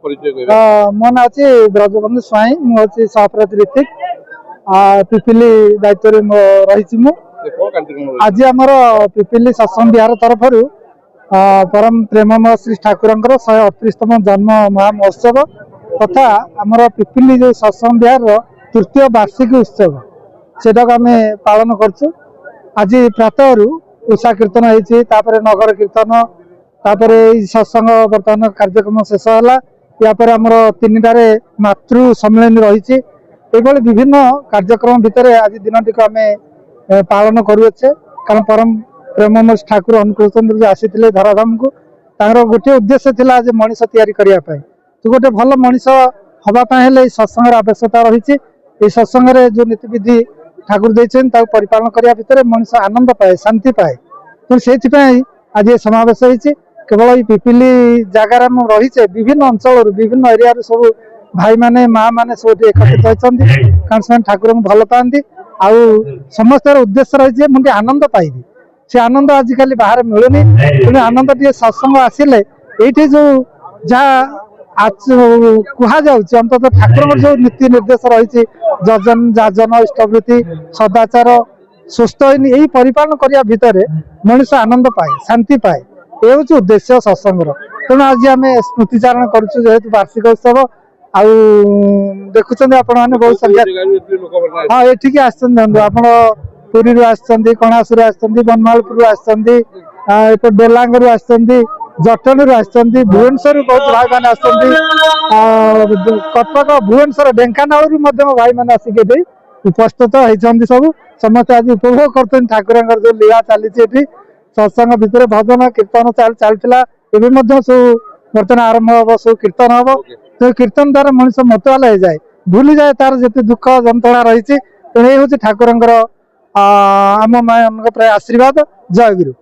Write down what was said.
मो ना अच्छी ब्रजबंधु स्वाई मुझे सभापति ऋतिक पिपिली दायित्व रही आज आमर पिपिली सत्संग विहार तरफ परम प्रेममय श्री ठाकुर 138तम जन्म महामहोत्सव तथा आमर पिपिली जो सत्संग विहार तृतीय वार्षिक उत्सव सेटा आम पालन करछु। आज प्रातः उषा कीर्तन होती नगर कीर्तन सत्संग बर्तमान कार्यक्रम शेष है यापर आमर 3टार मातृ सम्मेलन रही विभिन्न कार्यक्रम भितर आज दिन टी आम पालन करुचे कारण परम प्रेममय ठाकुर अनुकूल चंद्र आसी धराधाम को गोटे उद्देश्य थिला जे मनीष तैयारी करने तो गोटे भल मनीष हवापाई सत्संग आवश्यकता रही सत्संग जो नीतिविधि ठाकुर देते परिपालन करने भितर मनीष आनंद पाए शांति पाए तो से आज ये समावेश होती केवल पिपिली जगार रहीचे विभिन्न अंचल विभिन्न एरिया सब भाई माने माँ मैंने सब एकत्रित होती कारण से ठाकुर को भल पाती आउ समस्त उद्देश्य रही मुझे आनंद पाइबी से आनंद आजिकल बाहर मिलूनी तेणु आनंद टे सत्संग आसिले ये जो जहाँ कहुच्छे अंततः ठाकुर जो नीति निर्देश रही जजन जाजन इष्टवृत्ति सदाचार सुस्थ यही परिपालन करने भितर मनुष्य आनंद पाए शांति पाए ये हूँ उद्देश्य सत्संगर तेणु आज आम स्मृतिचारण करुँ जेहेतु वार्षिक उत्सव आउ देखुं आपण बहुत संख्या हाँ ये आप पुरी कणासुर बनमालपुर डोलांग जटन भुवनेश्वर बहुत भाई मैंने कटक भुवनेश्वर ढेंकानाल भाई मैंने आसिक उपस्थित होती सब समस्त आज उपभोग कर ठाकुर जो लीला चली सत्संग भितर भजन कीर्तन चलता सब बर्तमान आरंभ हम सब कीर्तन हम तो कीर्तन द्वारा मनुष्य मतवाला हो जाए भूली जाए तार जिते दुख जंत्रणा रही तेणु ये हूँ ठाकुर आम मान आशीर्वाद। जय गुरु।